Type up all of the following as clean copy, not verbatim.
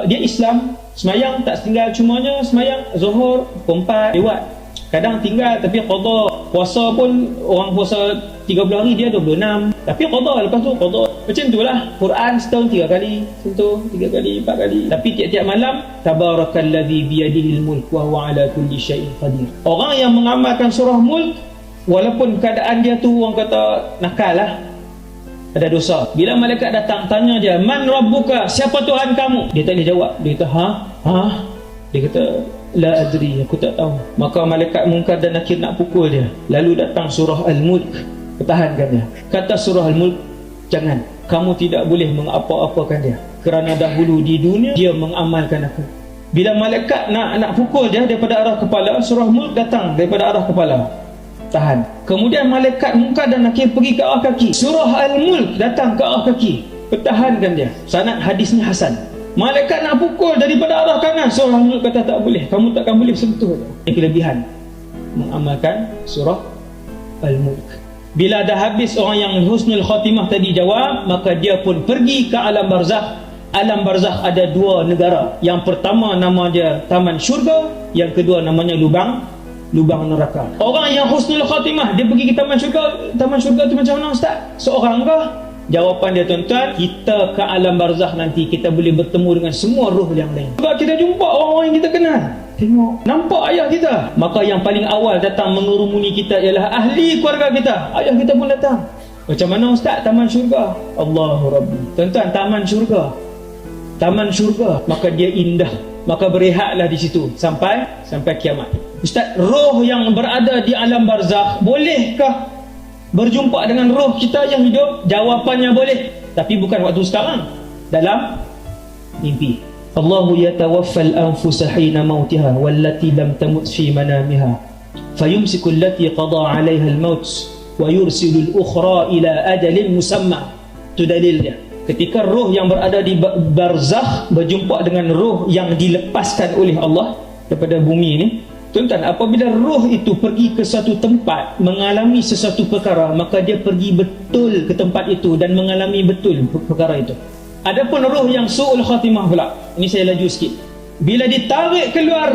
Dia Islam, semayang tak tinggal, cumanya semayang Zuhur, 4 lewat. Kadang tinggal tapi qada. Puasa pun orang puasa 30 hari, dia 26. Tapi qada, lepas tu qada. Macam itulah. Quran setahun 3 kali, sentuh 3 kali, 4 kali. Tapi tiap-tiap malam, tabarakalladzi biyadihil mulk wa huwa ala kulli syai'in qadir. Orang yang mengamalkan surah Mulk, walaupun keadaan dia tu orang kata nakal lah, ada dosa. Bila malaikat datang tanya dia, man rabbuka, siapa Tuhan kamu? Dia tak boleh jawab. Dia kata, Dia kata, la adri, aku tak tahu. Maka malaikat Munkar dan Nakir nak pukul dia. Lalu datang surah Al-Mulk, pertahankan dia. Kata surah Al-Mulk, jangan, kamu tidak boleh mengapa-apakan dia, kerana dahulu di dunia dia mengamalkan aku. Bila malaikat nak pukul dia daripada arah kepala, surah Mulk datang daripada arah kepala, tahan. Kemudian malaikat Munkar dan Nakir pergi ke arah kaki, surah Al-Mulk datang ke arah kaki, pertahankan dia. Sanad hadisnya hasan. Malaikat nak pukul daripada arah kanan, surah Al-Mulk kata tak boleh, kamu takkan boleh sentuh. Ini kelebihan mengamalkan surah Al-Mulk. Bila dah habis orang yang husnul khatimah tadi jawab, maka dia pun pergi ke alam barzakh. Alam barzakh ada 2 negara. Yang pertama nama dia taman syurga, yang kedua namanya lubang neraka. Orang yang husnul khatimah, dia pergi ke taman syurga. Taman syurga tu macam mana ustaz? Seorang ke? Jawapan dia, tuan-tuan, kita ke alam barzakh nanti kita boleh bertemu dengan semua roh yang lain. Sebab kita jumpa orang-orang yang kita kenal. Tengok, nampak ayah kita. Maka yang paling awal datang mengerumuni kita ialah ahli keluarga kita. Ayah kita pun datang. Macam mana ustaz taman syurga? Allahu Rabbi. Tuan-tuan, taman syurga, maka dia indah. Maka berehatlah di situ sampai kiamat. Ustaz, roh yang berada di alam barzakh bolehkah berjumpa dengan roh kita yang hidup? Jawapannya boleh, tapi bukan waktu sekarang, dalam mimpi. Allahu yatawaffal anfusa hina mautiha wallati lam tamut fi manamiha fayumsiku allati qada 'alayha al-maut wa yursilu al-ukhra ila ajalin musamma. Itu dalil dia. Ketika roh yang berada di barzakh berjumpa dengan roh yang dilepaskan oleh Allah daripada bumi ini, tuan-tuan, apabila roh itu pergi ke satu tempat mengalami sesuatu perkara, maka dia pergi betul ke tempat itu dan mengalami betul perkara itu. Adapun roh yang su'ul khatimah pula, ini saya laju sikit, bila ditarik keluar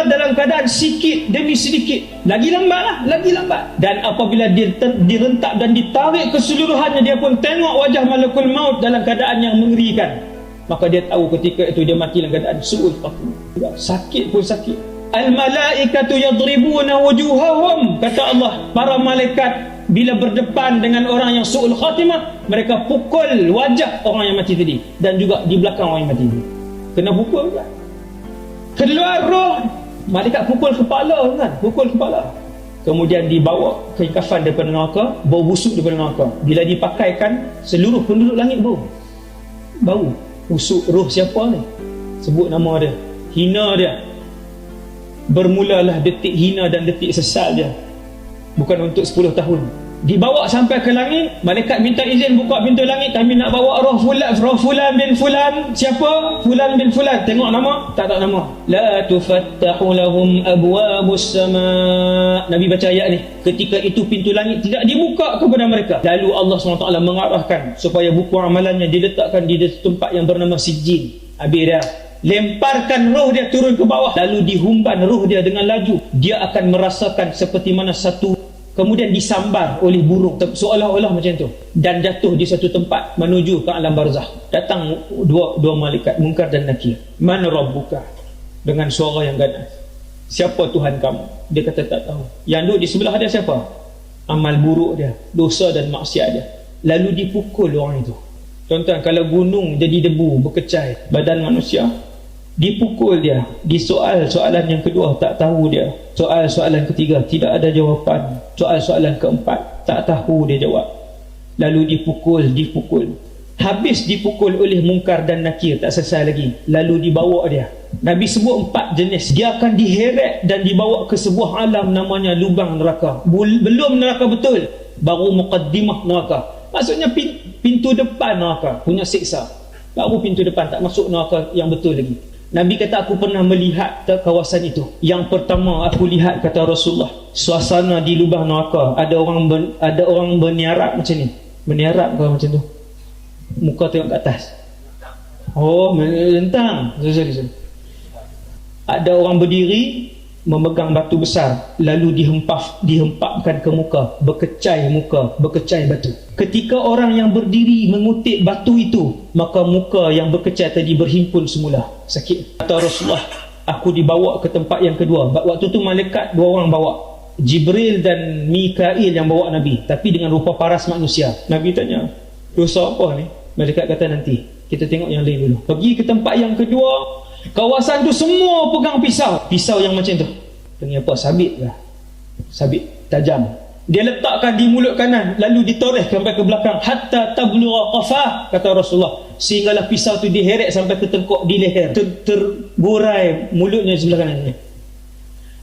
dalam keadaan sikit demi sedikit, lagi lambat. Dan apabila dia direntak dan ditarik keseluruhannya, dia pun tengok wajah malakul maut dalam keadaan yang mengerikan, maka dia tahu ketika itu dia mati dalam keadaan su'ul khatimah. Sakit pun sakit. Al-malaikatu yadribuna wujuhahum, kata Allah, para malaikat bila berdepan dengan orang yang su'ul khatimah, mereka pukul wajah orang yang mati tadi dan juga di belakang orang yang mati tadi. Kena pukul kan? Keluar roh, malaikat pukul kepala kan? Pukul kepala. Kemudian dibawa kain kafan daripada neraka, bau busuk daripada neraka. Bila dipakaikan, seluruh penduduk langit bau busuk. Roh siapa ni? Sebut nama dia, hina dia. Bermulalah detik hina dan detik sesal dia, bukan untuk 10 tahun. Dibawa sampai ke langit, malaikat minta izin buka pintu langit, kami nak bawa roh fulan bin fulan. Siapa? Fulan bin fulan. Tengok nama? Tak nama. La tufattahu lahum abwabus sama. Nabi baca ayat ni, ketika itu pintu langit tidak dibuka kepada mereka. Lalu Allah SWT mengarahkan supaya buku amalannya diletakkan di tempat yang bernama Sijjin. Habis dah, lemparkan roh dia turun ke bawah, lalu dihumban roh dia dengan laju. Dia akan merasakan seperti mana satu, kemudian disambar oleh burung, seolah-olah macam tu, dan jatuh di satu tempat menuju ke alam barzakh. Datang dua malaikat Munkar dan Nakir. Man rabbuka, dengan suara yang ganas, siapa Tuhan kamu? Dia kata tak tahu. Yang duduk di sebelah dia siapa? Amal buruk dia, dosa dan maksiat dia. Lalu dipukul orang itu. Tuan-tuan, kalau gunung jadi debu berkecai badan manusia, dipukul dia, soalan yang kedua tak tahu dia, soalan ketiga tidak ada jawapan, soalan keempat tak tahu dia jawab. Lalu dipukul, habis dipukul oleh Munkar dan Nakir, tak selesai lagi. Lalu dibawa dia, Nabi sebut 4 jenis. Dia akan diheret dan dibawa ke sebuah alam namanya lubang neraka. Belum neraka betul, baru muqaddimah neraka, maksudnya pintu depan neraka punya siksa. Baru pintu depan, tak masuk neraka yang betul lagi. Nabi kata, aku pernah melihat kawasan itu. Yang pertama aku lihat, kata Rasulullah, suasana di lubang neraka, ada orang berniarap macam ni. Berniarap ke macam tu? Muka tengok ke atas. Oh, menentang. Sorry. Ada orang berdiri memegang batu besar, lalu dihempapkan ke muka, berkecai batu. Ketika orang yang berdiri mengutip batu itu, maka muka yang berkecai tadi berhimpun semula. Sakit. Kata Rasulullah, aku dibawa ke tempat yang kedua. Waktu tu malaikat 2 orang bawa, Jibril dan Mikail yang bawa Nabi, tapi dengan rupa paras manusia. Nabi tanya, dosa apa ni? Malaikat kata, nanti kita tengok yang lain dulu. Pergi ke tempat yang kedua, kawasan tu semua pegang pisau yang macam tu. Tanya apa? Sabit lah, sabit tajam. Dia letakkan di mulut kanan, lalu ditoreh sampai ke belakang, hatta tablugha qafah, kata Rasulullah, sehinggalah pisau tu diheret sampai ke tengkok di leher, terburai mulutnya sebelah kanannya.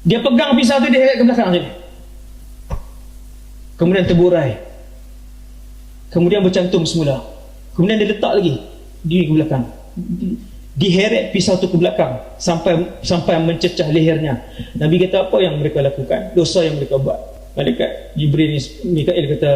Dia pegang pisau tu, diheret ke belakang je, kemudian terburai, kemudian bercantum semula, kemudian dia letak lagi di belakang, diheret pisau tu ke belakang sampai mencecah lehernya. Nabi kata, apa yang mereka lakukan? Dosa yang mereka buat. Malaikat Jibril ni, Mikail kata,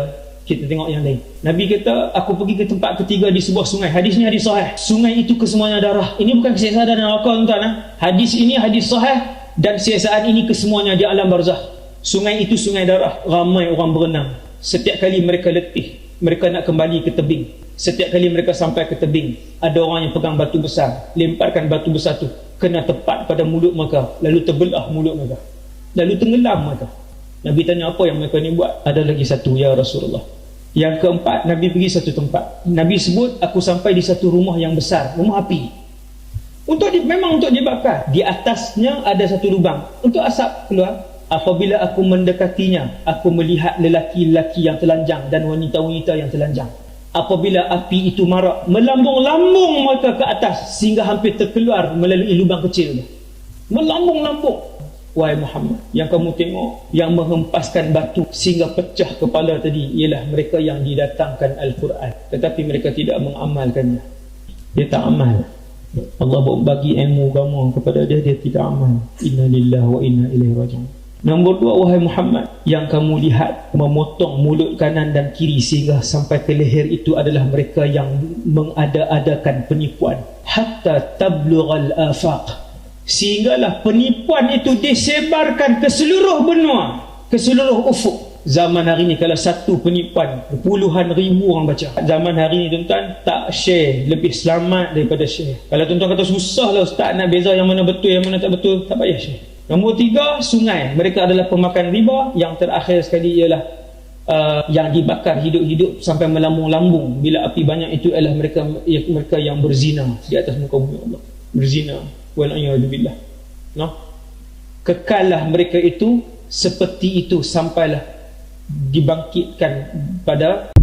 kita tengok yang lain. Nabi kata, aku pergi ke tempat ketiga di sebuah sungai. Hadis ni hadis sahih. Sungai itu kesemuanya darah. Ini bukan siksaan dan neraka, tuan-tuan. Hadis ini hadis sahih, dan siksaan ini kesemuanya di alam barzakh. Sungai itu sungai darah. Ramai orang berenang. Setiap kali mereka letih, mereka nak kembali ke tebing. Setiap kali mereka sampai ke tebing, ada orang yang pegang batu besar, lemparkan batu besar tu kena tepat pada mulut mereka, lalu terbelah mulut mereka, lalu tenggelam mereka. Nabi tanya, apa yang mereka ni buat? Ada lagi satu, ya Rasulullah. Yang keempat, Nabi pergi satu tempat. Nabi sebut, aku sampai di satu rumah yang besar, rumah api. Memang untuk dibakar. Di atasnya ada satu lubang untuk asap keluar. Apabila aku mendekatinya, aku melihat lelaki-lelaki yang telanjang dan wanita-wanita yang telanjang. Apabila api itu marak, melambung-lambung mereka ke atas sehingga hampir terkeluar melalui lubang kecil. Melambung-lambung. Wahai Muhammad, yang kamu tengok yang menghempaskan batu sehingga pecah kepala tadi ialah mereka yang didatangkan Al-Quran, tetapi mereka tidak mengamalkannya. Dia tak amal. Allah bagi ilmu agama kepada dia, dia tidak amal. Inna lillahi wa inna ilaihi raji'un. Nombor 2, wahai Muhammad, yang kamu lihat memotong mulut kanan dan kiri sehingga sampai ke leher itu adalah mereka yang mengada-adakan penipuan. Hatta tablughal afaq, sehinggalah penipuan itu disebarkan ke seluruh benua, ke seluruh ufuk. Zaman hari ni kalau satu penipuan, puluhan ribu orang baca. Zaman hari ni tuan-tuan, tak share lebih selamat daripada share. Kalau tuan-tuan kata susah lah ustaz nak beza yang mana betul yang mana tak betul, tak payah share. Nombor 3, sungai. Mereka adalah pemakan riba. Yang terakhir sekali ialah yang dibakar hidup-hidup sampai melambung-lambung. Bila api banyak itu adalah mereka yang berzina di atas muka bumi Allah. Berzina. Wal'iyadzubillah. No? Kekallah mereka itu seperti itu sampailah dibangkitkan pada